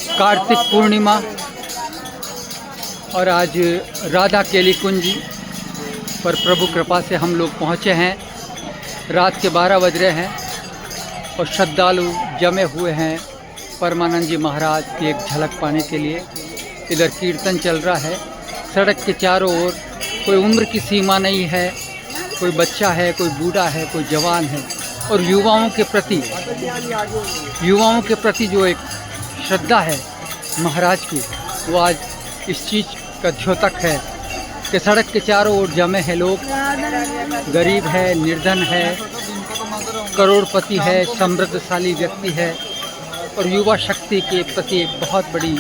कार्तिक पूर्णिमा और आज राधा केली कुंज पर प्रभु कृपा से हम लोग पहुँचे हैं। रात के 12 बज रहे हैं और श्रद्धालु जमे हुए हैं परमानंद जी महाराज की एक झलक पाने के लिए। इधर कीर्तन चल रहा है। सड़क के चारों ओर कोई उम्र की सीमा नहीं है, कोई बच्चा है, कोई बूढ़ा है, कोई जवान है। और युवाओं के प्रति जो एक श्रद्धा है महाराज की, वो आज इस चीज़ का द्योतक है कि सड़क के चारों ओर जमे हैं लोग। गरीब है, निर्धन है, करोड़पति है, समृद्धशाली व्यक्ति है और युवा शक्ति के प्रति एक बहुत बड़ी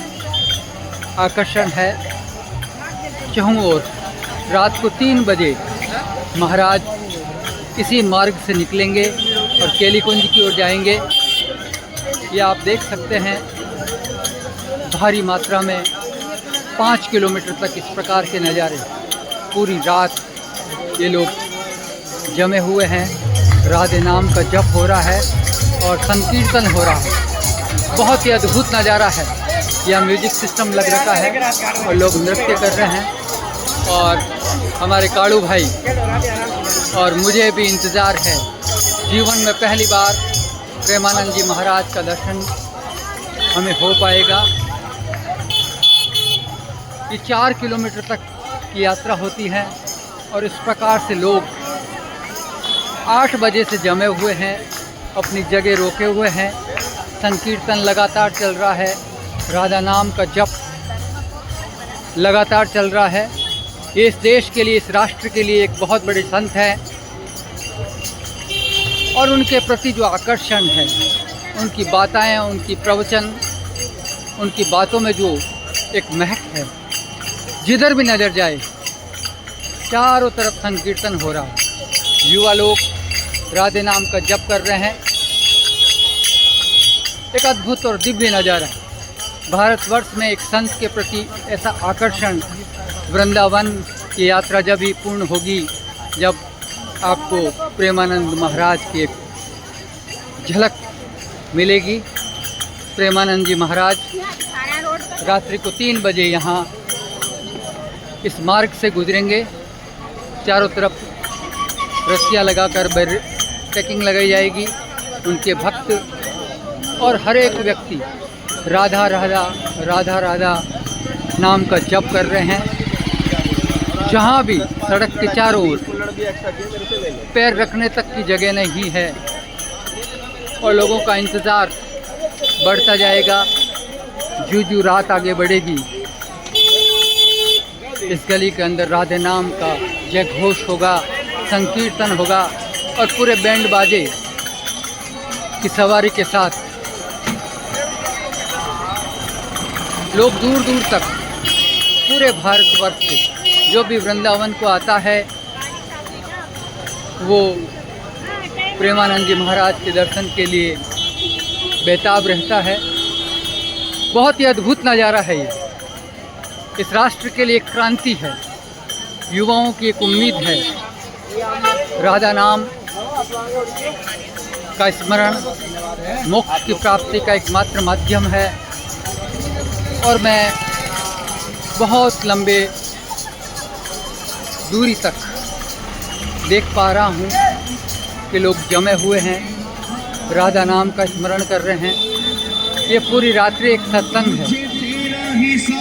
आकर्षण है। चारों ओर रात को 3 बजे महाराज इसी मार्ग से निकलेंगे और केली कुंज की ओर जाएंगे। ये आप देख सकते हैं भारी मात्रा में 5 किलोमीटर तक इस प्रकार के नज़ारे। पूरी रात ये लोग जमे हुए हैं। राधे नाम का जप हो रहा है और संकीर्तन हो रहा है। बहुत ही अद्भुत नज़ारा है। यह म्यूजिक सिस्टम लग रखा है और लोग नृत्य कर रहे हैं। और हमारे काड़ू भाई और मुझे भी इंतज़ार है। जीवन में पहली बार प्रेमानंद जी महाराज का दर्शन हमें हो पाएगा। ये 4 किलोमीटर तक की यात्रा होती है और इस प्रकार से लोग 8 बजे से जमे हुए हैं, अपनी जगह रोके हुए हैं। संकीर्तन लगातार चल रहा है, राधा नाम का जप लगातार चल रहा है। ये इस देश के लिए, इस राष्ट्र के लिए एक बहुत बड़े संत हैं और उनके प्रति जो आकर्षण है, उनकी बातें, उनकी प्रवचन, उनकी बातों में जो एक महक है, जिधर भी नज़र जाए चारों तरफ संकीर्तन हो रहा है। युवा लोग राधे नाम का जप कर रहे हैं। एक अद्भुत और दिव्य नज़ारा। भारतवर्ष में एक संत के प्रति ऐसा आकर्षण, वृंदावन की यात्रा जब ही पूर्ण होगी जब आपको प्रेमानंद महाराज की एक झलक मिलेगी। प्रेमानंद जी महाराज रात्रि को 3 बजे यहाँ इस मार्ग से गुजरेंगे। चारों तरफ रस्सियाँ लगाकर बैरिकेडिंग लगाई जाएगी। उनके भक्त और हर एक व्यक्ति राधा राधा राधा राधा नाम का जप कर रहे हैं। जहाँ भी सड़क के चारों ओर पैर रखने तक की जगह नहीं है और लोगों का इंतज़ार बढ़ता जाएगा। जू रात आगे बढ़ेगी, इस गली के अंदर राधे नाम का जय घोष होगा, संकीर्तन होगा और पूरे बैंड बाजे की सवारी के साथ लोग दूर दूर तक पूरे भारतवर्ष से जो भी वृंदावन को आता है वो प्रेमानंद जी महाराज के दर्शन के लिए बेताब रहता है। बहुत ही अद्भुत नज़ारा है ये। इस राष्ट्र के लिए एक क्रांति है, युवाओं की एक उम्मीद है। राधा नाम का स्मरण मोक्ष की प्राप्ति का एकमात्र माध्यम है। और मैं बहुत लंबे दूरी तक देख पा रहा हूँ कि लोग जमे हुए हैं, राधा नाम का स्मरण कर रहे हैं। ये पूरी रात्रि एक सत्संग है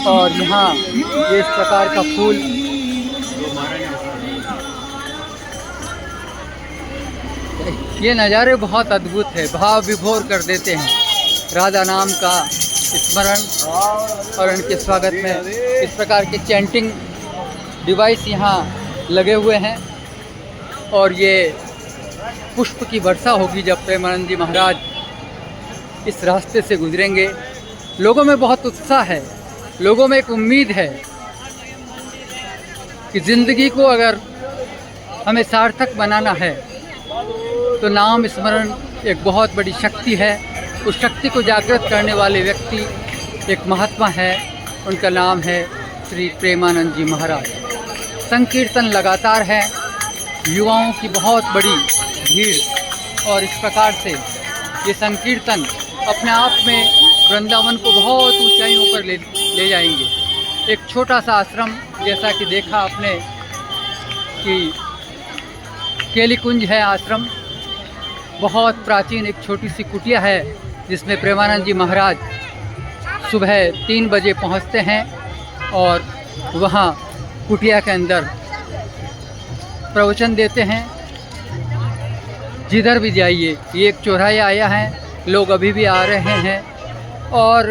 और यहाँ ये इस प्रकार का फूल ये नज़ारे बहुत अद्भुत है, भाव विभोर कर देते हैं। राधा नाम का स्मरण और उनके स्वागत में इस प्रकार के चैंटिंग डिवाइस यहाँ लगे हुए हैं और ये पुष्प की वर्षा होगी जब प्रेमानंद जी महाराज इस रास्ते से गुजरेंगे। लोगों में बहुत उत्साह है, लोगों में एक उम्मीद है कि ज़िंदगी को अगर हमें सार्थक बनाना है तो नाम स्मरण एक बहुत बड़ी शक्ति है। उस शक्ति को जागृत करने वाले व्यक्ति एक महात्मा है, उनका नाम है श्री प्रेमानंद जी महाराज। संकीर्तन लगातार है, युवाओं की बहुत बड़ी भीड़ और इस प्रकार से ये संकीर्तन अपने आप में वृंदावन को बहुत ऊंचाइयों पर ले जाएंगे। एक छोटा सा आश्रम, जैसा कि देखा आपने कि केलीकुंज है आश्रम, बहुत प्राचीन एक छोटी सी कुटिया है जिसमें प्रेमानंद जी महाराज सुबह 3 बजे पहुंचते हैं और वहां कुटिया के अंदर प्रवचन देते हैं। जिधर भी जाइए, ये एक चौराहे आया है, लोग अभी भी आ रहे हैं और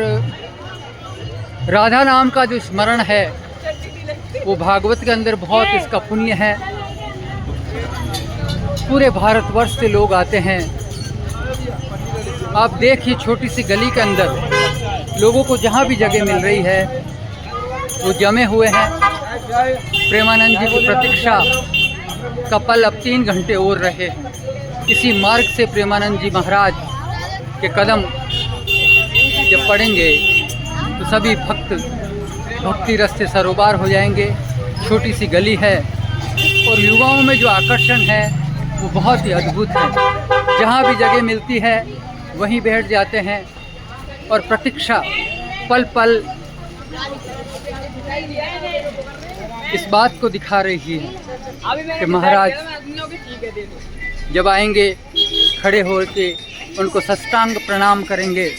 राधा नाम का जो स्मरण है वो भागवत के अंदर बहुत इसका पुण्य है। पूरे भारतवर्ष से लोग आते हैं। आप देखिए छोटी सी गली के अंदर लोगों को जहाँ भी जगह मिल रही है वो जमे हुए हैं। प्रेमानंद जी की प्रतीक्षा का पल अब 3 घंटे और रहे हैं। इसी मार्ग से प्रेमानंद जी महाराज के कदम जब पड़ेंगे तो सभी भक्त भक्ति रस से सरोबार हो जाएंगे। छोटी सी गली है और युवाओं में जो आकर्षण है वो बहुत ही अद्भुत है। जहाँ भी जगह मिलती है वहीं बैठ जाते हैं और प्रतीक्षा पल पल इस बात को दिखा रही है कि महाराज जब आएंगे खड़े होकर उनको साष्टांग प्रणाम करेंगे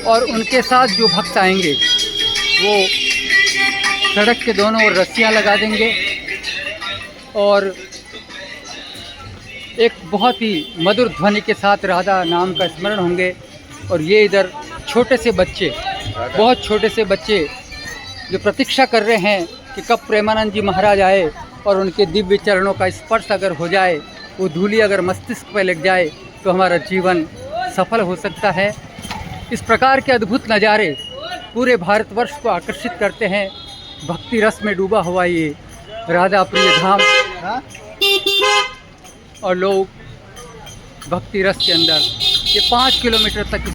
और उनके साथ जो भक्त आएंगे वो सड़क के दोनों ओर रस्सियाँ लगा देंगे और एक बहुत ही मधुर ध्वनि के साथ राधा नाम का स्मरण होंगे। और ये इधर छोटे से बच्चे, बहुत छोटे से बच्चे जो प्रतीक्षा कर रहे हैं कि कब प्रेमानंद जी महाराज आए और उनके दिव्य चरणों का स्पर्श अगर हो जाए, वो धूलि अगर मस्तिष्क पर लग जाए तो हमारा जीवन सफल हो सकता है। इस प्रकार के अद्भुत नज़ारे पूरे भारतवर्ष को आकर्षित करते हैं। भक्ति रस में डूबा हुआ ये राधा प्रिय धाम और लोग भक्ति रस के अंदर ये 5 किलोमीटर तक